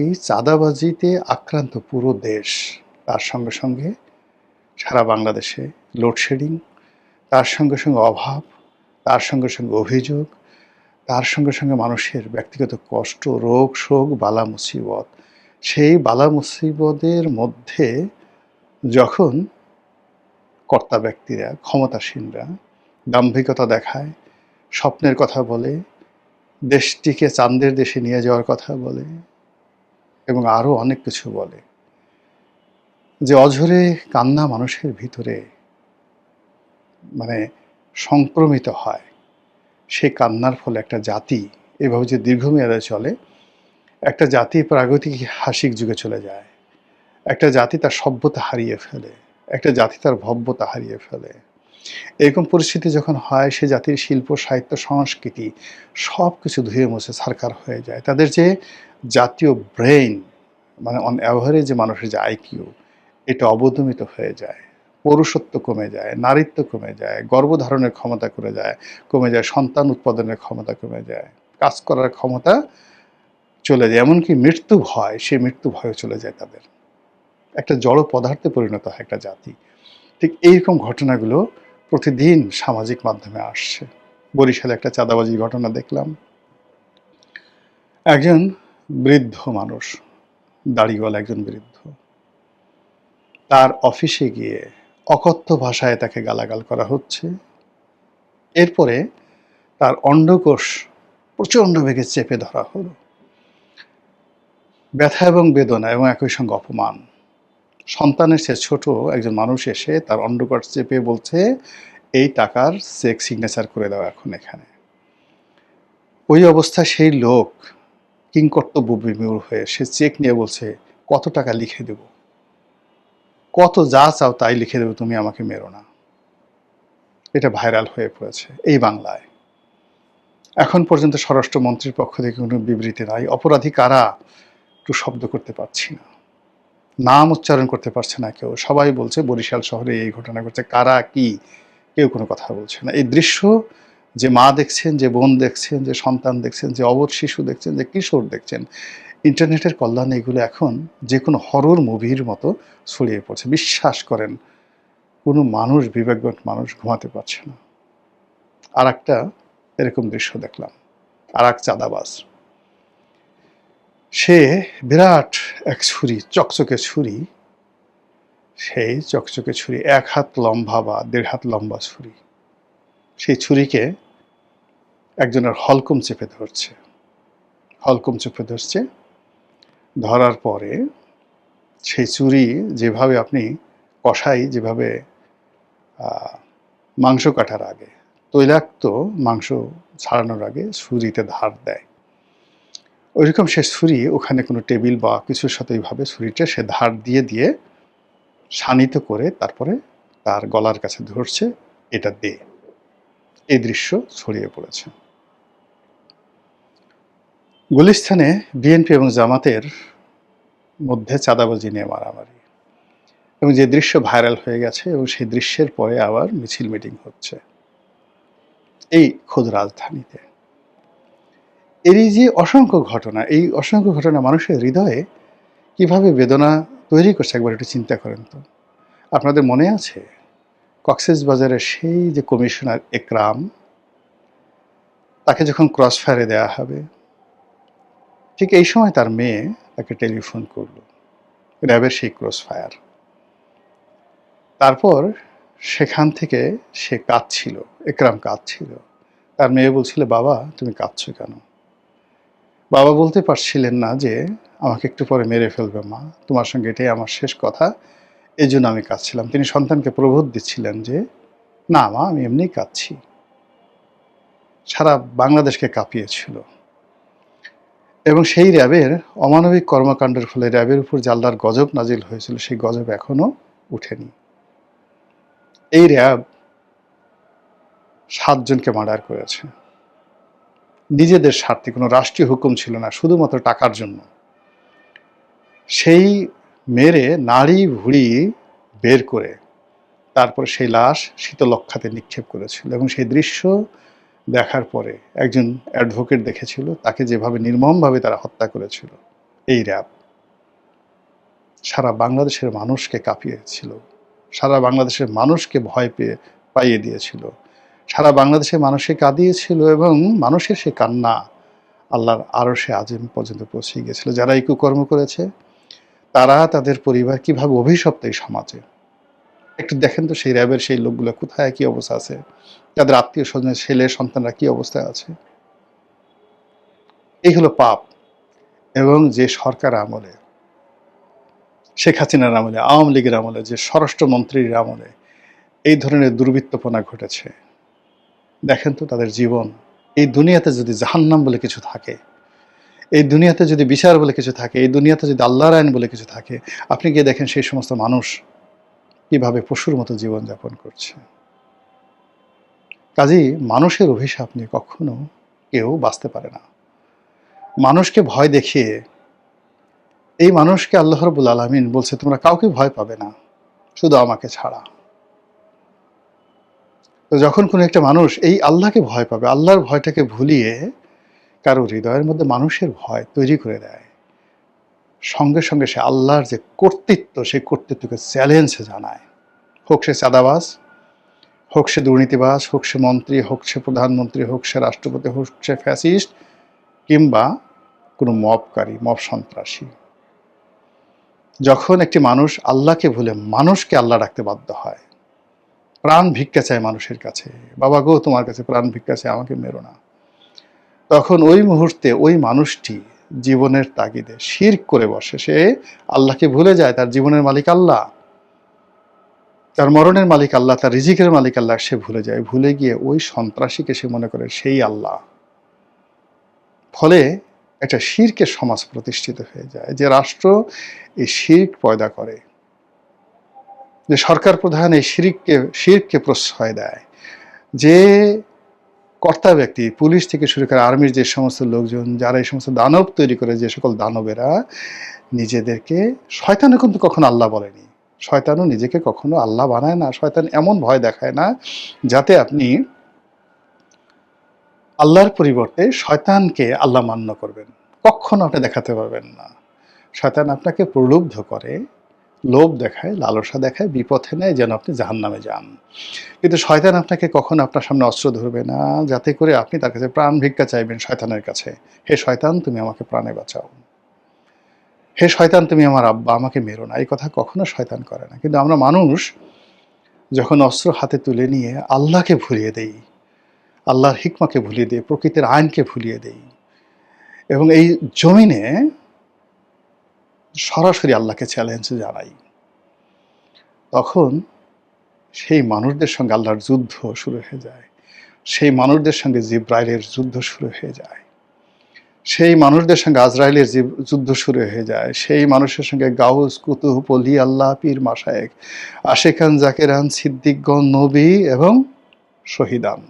এই চাঁদাবাজিতে আক্রান্ত পুরো দেশ। তার সঙ্গে সঙ্গে সারা বাংলাদেশে লোডশেডিং, তার সঙ্গে সঙ্গে অভাব, তার সঙ্গে সঙ্গে অভিযোগ, তার সঙ্গে সঙ্গে মানুষের ব্যক্তিগত কষ্ট, রোগ শোক, বালা মুসিবত। সেই বালা মুসিবতের মধ্যে যখন কর্তা ব্যক্তিরা, ক্ষমতাসীনরা দাম্ভিকতা দেখায়, স্বপ্নের কথা বলে, দেশটিকে চাঁদের দেশে নিয়ে যাওয়ার কথা বলে এবং আরও অনেক কিছু বলে, যে অঝরে কান্না মানুষের ভিতরে মানে সংক্রমিত হয়, সেই কান্নার ফলে একটা জাতি এভাবে যে দীর্ঘমেয়াদে চলে, একটা জাতি প্রাগৈতিহাসিক যুগে চলে যায়, একটা জাতি তার সভ্যতা হারিয়ে ফেলে, একটা জাতি তার ভব্যতা হারিয়ে ফেলে। এরকম পরিস্থিতি যখন হয়, সে জাতির শিল্প, সাহিত্য, সংস্কৃতি সব কিছু ধুয়ে মুছে ছারখার হয়ে যায়। তাদের যে জাতীয় ব্রেইন, মানে অন অ্যাভারেজ যে মানুষের যে আইকিউ, এটা অবদমিত হয়ে যায়, পৌরুষত্ব কমে যায়, নারীত্ব কমে যায়, গর্ভধারণের ক্ষমতা কমে যায়, সন্তান উৎপাদনের ক্ষমতা কমে যায়, কাজ করার ক্ষমতা চলে যায়, এমনকি মৃত্যু ভয়, সে মৃত্যু ভয় চলে যায় তাদের। একটা জড় পদার্থে পরিণত হয় একটা জাতি। ঠিক এইরকম ঘটনাগুলো প্রতিদিন সামাজিক মাধ্যমে আসছে। বরিশালে একটা চাঁদাবাজির ঘটনা দেখলাম। একজন বৃদ্ধ মানুষ, দাড়িওয়ালা একজন বৃদ্ধ, তার অফিসে গিয়ে অকথ্য ভাষায় তাকে গালাগাল করা হচ্ছে। এরপরে তার অন্ডকোষ প্রচণ্ড বেগে চেপে ধরা হলো। ব্যথা এবং বেদনা এবং একই সঙ্গে অপমান। সন্তানের চেয়ে ছোট একজন মানুষ এসে তার অন্ডকোষ চেপে বলছে, এই টাকার চেক সিগনেচার করে দাও এখন এখানে। ওই অবস্থায় সেই লোক কিংকর্তব্য বিমূঢ় হয়ে সে চেক নিয়ে বলছে, কত টাকা লিখে দেব, কত যা চাও তাই লিখে দেবো, তুমি আমাকে মেরো না। এটা ভাইরাল হয়ে পড়েছে এই বাংলায়। এখন পর্যন্ত স্বরাষ্ট্রমন্ত্রীর পক্ষ থেকে কোনো বিবৃতি নাই। অপরাধী কারা একটু শব্দ করতে পারছি না, নাম উচ্চারণ করতে পারছে না কেউ। সবাই বলছে বরিশাল শহরে এই ঘটনা ঘটছে, কারা কি কেউ কোনো কথা বলছে না। এই দৃশ্য যে মা দেখছেন, যে বোন দেখছেন, যে সন্তান দেখছেন, যে অবধ শিশু দেখছেন, যে কিশোর দেখছেন, ইন্টারনেটের কল্যাণে এগুলো এখন যে কোনো হরর মুভির মতো ছড়িয়ে পড়ছে। বিশ্বাস করেন, কোনো মানুষ, বিবেকবান মানুষ ঘুমাতে পারছে না। আর একটা এরকম দৃশ্য দেখলাম, আর এক চাঁদাবাজ, সে বিরাট এক ছুরি, চকচকে ছুরি, সেই চকচকে ছুরি 1 হাত লম্বা বা 1.5 হাত লম্বা ছুরি, সেই ছুরিকে একজনের হলকম চেপে ধরছে, হলকম চেপে ধরছে। ধরার পরে সেই ছুরি যেভাবে আপনি কষাই, যেভাবে মাংস কাটার আগে, তৈলাক্ত মাংস ছাড়ানোর আগে ছুরিতে ধার দেয়, ওইরকম সে ছুরি ওখানে কোনো টেবিল বা কিছুর সাথে ওইভাবে ছুরিটা সে ধার দিয়ে দিয়ে শানিত করে তারপরে তার গলার কাছে ধরছে, এটা দে। এই দৃশ্য ছড়িয়ে পড়েছে। গুলিস্তানে বিএনপি এবং জামাতের মধ্যে চাঁদাবাজি নিয়ে মারামারি, এবং যে দৃশ্য ভাইরাল হয়ে গেছে, এবং সেই দৃশ্যের পরে আবার মিছিল মিটিং হচ্ছে এই খোদ রাজধানীতে। এরই যে অসংখ্য ঘটনা, এই অসংখ্য ঘটনা মানুষের হৃদয়ে কিভাবে বেদনা তৈরি করছে একবার একটু চিন্তা করেন তো। আপনাদের মনে আছে কক্সবাজারের সেই যে কমিশনার একরাম, তাকে যখন ক্রস ফায়ারে দেওয়া হবে, ঠিক এই সময় তার মেয়ে তাকে টেলিফোন করলো, র্যাবের সেই ক্রস ফায়ার। তারপর সেখান থেকে সে কাঁদছিল, একরাম কাঁদছিল। তার মেয়ে বলছিল, বাবা তুমি কাঁদছো কেন? বাবা বলতে পারছিলেন না যে আমাকে একটু পরে মেরে ফেলবে মা, তোমার সঙ্গে এটাই আমার শেষ কথা, এই জন্য আমি কাঁদছিলাম। তিনি সন্তানকে প্রবোধ দিচ্ছিলেন যে না মা, আমি এমনিই কাঁদছি। সারা বাংলাদেশকে কাঁপিয়েছিল। এবং সেই র্যাবের অমানবিক কর্মকাণ্ডের ফলে র্যাবের উপর যে আল্লাহর গজব নাজিল হয়েছিল, সেই গজব এখনো উঠেনি। এই র্যাব 7 জনকে মার্ডার করেছে নিজেদের স্বার্থে, কোনো রাষ্ট্রীয় হুকুম ছিল না, শুধুমাত্র টাকার জন্য। সেই মেরে নাড়ি ভুড়ি বের করে তারপর সেই লাশ শীতলক্ষাতে নিক্ষেপ করেছিল। এবং সেই দৃশ্য দেখার পরে একজন অ্যাডভোকেট দেখেছিল তাকে যেভাবে নির্মমভাবে তারা হত্যা করেছিল, এই র্যাব সারা বাংলাদেশের মানুষকে কাঁপিয়েছিল, সারা বাংলাদেশের মানুষকে ভয় পাইয়ে দিয়েছিল, সারা বাংলাদেশের মানুষকে কাঁদিয়েছিল, এবং মানুষের সে কান্না আল্লাহর আরশে আজিম পর্যন্ত পৌঁছে গিয়েছিল। যারা এই কুকর্ম করেছে তারা, তাদের পরিবার কিভাবে অভিশপ্ত এই সমাজে। একটু দেখেন তো সেই র্যাবের সেই লোকগুলো কোথায়, কি অবস্থা আছে, তাদের আত্মীয় স্বজনের ছেলে সন্তানরা কি অবস্থায় আছে। এই হলো পাপ। এবং যে সরকার আমলে, শেখ হাসিনার আমলে, আওয়ামী লীগের আমলে, যে স্বরাষ্ট্রমন্ত্রীর আমলে এই ধরনের দুর্বৃত্তপনা ঘটেছে, দেখেন তো তাদের জীবন। এই দুনিয়াতে যদি জাহান্নাম বলে কিছু থাকে, এই দুনিয়াতে যদি বিচার বলে কিছু থাকে, এই দুনিয়াতে যদি আল্লাহর আইন বলে কিছু থাকে, আপনি গিয়ে দেখেন সেই সমস্ত মানুষ কিভাবে পশুর মতো জীবনযাপন করছে। কাজেই মানুষের অভিশাপ নিয়ে কখনো কেউ বাঁচতে পারে না। মানুষকে ভয় দেখিয়ে, এই মানুষকে আল্লাহ রাব্বুল আলামিন বলছে তোমরা কাউকে ভয় পাবে না, শুধু আমাকে ছাড়া। তো যখন কোনো একটা মানুষ এই আল্লাহকে ভয় পাবে, আল্লাহর ভয়টাকে ভুলিয়ে কারো হৃদয়ের মধ্যে মানুষের ভয় তৈরি করে দেয়, সঙ্গে সঙ্গে সে আল্লাহর যে কর্তৃত্ব, সেই কর্তৃত্বকে চ্যালেঞ্জ জানায়। হোক সে চাঁদাবাজ, হোক সে দুর্নীতিবাজ, হোক সে মন্ত্রী, হোক সে প্রধানমন্ত্রী, হোক সে রাষ্ট্রপতি, হোক সে ফ্যাসিস্ট, কিংবা কোনো মবকারী, মব সন্ত্রাসী। যখন একটি মানুষ আল্লাহকে ভুলে মানুষকে আল্লাহ ডাকতে বাধ্য হয়, প্রাণ ভিক্ষা চায় মানুষের কাছে, বাবা গো তোমার কাছে প্রাণ ভিক্ষা চায়, আমাকে মেরো না, তখন ওই মুহূর্তে ওই মানুষটি জীবনের তাগিদে শিরক করে বসে। সে আল্লাহকে ভুলে যায়। তার জীবনের মালিক আল্লাহ, তার মরণের মালিক আল্লাহ, তার রিজিকের মালিক আল্লাহ সে ভুলে যায়। ভুলে গিয়ে ওই সন্ত্রাসীকে সে মনে করে সেই আল্লাহ। ফলে একটা শিরকের সমাজ প্রতিষ্ঠিত হয়ে যায়। যে রাষ্ট্র এই শিরক পয়দা করে, যে সরকার প্রধান এই শিরককে প্রশ্রয় দেয়, যে কর্তা ব্যক্তি, পুলিশ থেকে শুরু করে আর্মির যে সমস্ত লোকজন, যারা এই সমস্ত দানব তৈরি করে, যে সকল দানবেরা নিজেদেরকে, শয়তানও কিন্তু কখনো আল্লাহ বলেনি, শয়তানও নিজেকে কখনো আল্লাহ বানায় না। শয়তান এমন ভয় দেখায় না যাতে আপনি আল্লাহর পরিবর্তে শয়তানকে আল্লাহ মান্য করবেন, কখনো আপনি দেখাতে পারবেন না। শয়তান আপনাকে প্রলুব্ধ করে, লোভ দেখায়, লালসা দেখায়, বিপথে নেয় যেন আপনি জাহান্নামে যান। কিন্তু শয়তান আপনাকে কখনো আপনার সামনে অস্ত্র ধরবে না যাতে করে আপনি তার কাছে প্রাণ ভিক্ষা চাইবেন শয়তানের কাছে, হে শয়তান তুমি আমাকে প্রাণে বাঁচাও, হে শয়তান তুমি আমার আব্বা, আমাকে মেরো না। এই কথা কখনো শয়তান করে না। কিন্তু আমরা মানুষ যখন অস্ত্র হাতে তুলে নিয়ে আল্লাহকে ভুলিয়ে দেই, আল্লাহর হিকমাকে ভুলিয়ে দেই, প্রকৃতির আইনকে ভুলিয়ে দেই, এবং এই জমিনে সরাসরি আল্লাহকে চ্যালেঞ্জ জানাই, তখন সেই মানুষদের সঙ্গে আল্লাহর যুদ্ধ শুরু হয়ে যায়। সেই মানুষদের সঙ্গে জিব্রাইলের যুদ্ধ শুরু হয়ে যায়। সেই মানুষদের সঙ্গে আজরাইলের যুদ্ধ শুরু হয়ে যায়। সেই মানুষের সঙ্গে গাউস, কুতুব, অলি আল্লাহ, পীর মাশায়েখ, আশেকান, জাকেরান, সিদ্দিকগণ, নবী এবং শহীদান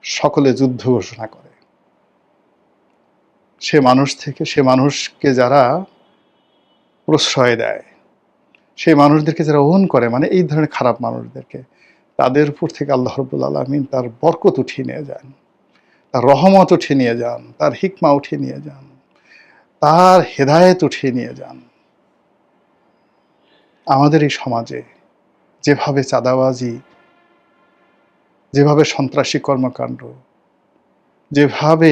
সকলে যুদ্ধ ঘোষণা করে। সে মানুষকে যারা প্রশ্রয় দেয়, সেই মানুষদেরকে যারা ওন করে, মানে এই ধরনের খারাপ মানুষদেরকে, তাদের উপর থেকে আল্লাহ রাব্বুল আলামিন তার বরকত উঠিয়ে নিয়ে যান, তার রহমত উঠিয়ে নিয়ে যান, তার হিকমা উঠিয়ে নিয়ে যান, তার হেদায়েত উঠিয়ে নিয়ে যান। আমাদের এই সমাজে যেভাবে চাঁদাবাজি, যেভাবে সন্ত্রাসী কর্মকাণ্ড, যেভাবে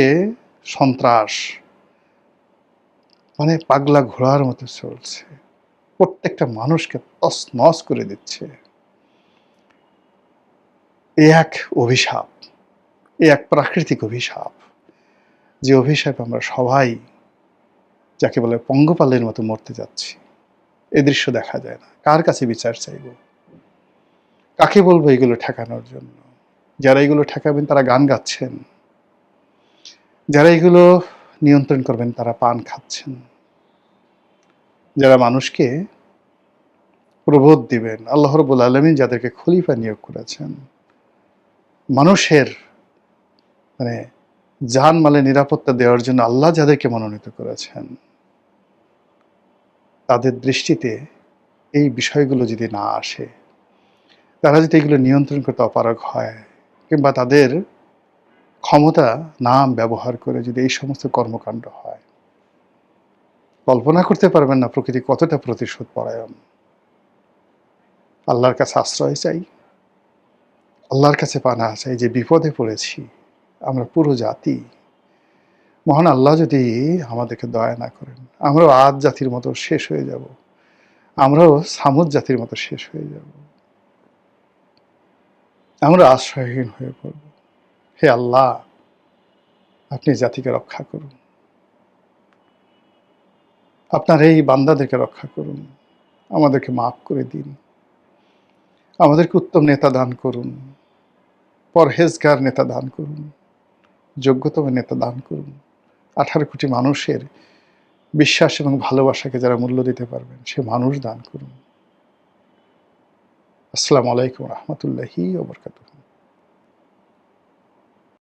সন্ত্রাস মানে পাগলা ঘোড়ার মতো চলছে, প্রত্যেকটা মানুষকে তছনছ করে দিচ্ছে, এ এক অভিশাপ, এ এক প্রাকৃতিক অভিশাপ। যে অভিশাপ আমরা সবাই, যাকে বলে পঙ্গপালের মতো মরতে যাচ্ছি। এ দৃশ্য দেখা যায় না। কার কাছে বিচার চাইব, কাকে বলবো এগুলো ঠেকানোর জন্য? যারা এগুলো ঠেকাবেন তারা গান গাচ্ছেন, যারা এগুলো নিয়ন্ত্রণ করবেন তারা পান খাচ্ছেন, যারা মানুষকে প্রবোধ দিবেন, আল্লাহ রাব্বুল আলামিন যাদেরকে খলিফা নিয়োগ করেছেন, মানুষের মানে জানমালের নিরাপত্তা দেওয়ার জন্য আল্লাহ যাদেরকে মনোনীত করেছেন, তাদের দৃষ্টিতে এই বিষয়গুলো যদি না আসে, তারা যদি এগুলো নিয়ন্ত্রণ করতে অপারগ হয়, কিংবা তাদের ক্ষমতা নাম ব্যবহার করে যদি এই সমস্ত কর্মকাণ্ড হয়, কল্পনা করতে পারবেন না প্রকৃতি কতটা প্রতিশোধ পরায়ণ। আল্লাহর কাছে আশ্রয় চাই, আল্লাহর কাছে পানাহ চাই যে বিপদে পড়েছি আমরা পুরো জাতি। মহান আল্লাহ যদি আমাদেরকে দয়া না করেন, আমরাও আদ জাতির মতো শেষ হয়ে যাব, আমরাও সামুদ জাতির মতো শেষ হয়ে যাব, আমরা আশ্রয়হীন হয়ে পড়ব। হে আল্লাহ, আপনি জাতিকে রক্ষা করুন, আপনার এই বান্দাদেরকে রক্ষা করুন, আমাদেরকে মাফ করে দিন, আমাদেরকে উত্তম নেতা দান করুন, পরহেজগার নেতা দান করুন, যোগ্যতম নেতা দান করুন। 18 কোটি মানুষের বিশ্বাস এবং ভালোবাসাকে যারা মূল্য দিতে পারবেন সে মানুষ দান করুন। আসসালামু আলাইকুম রহমতুল্লাহি ওয়া বারাকাতুহু।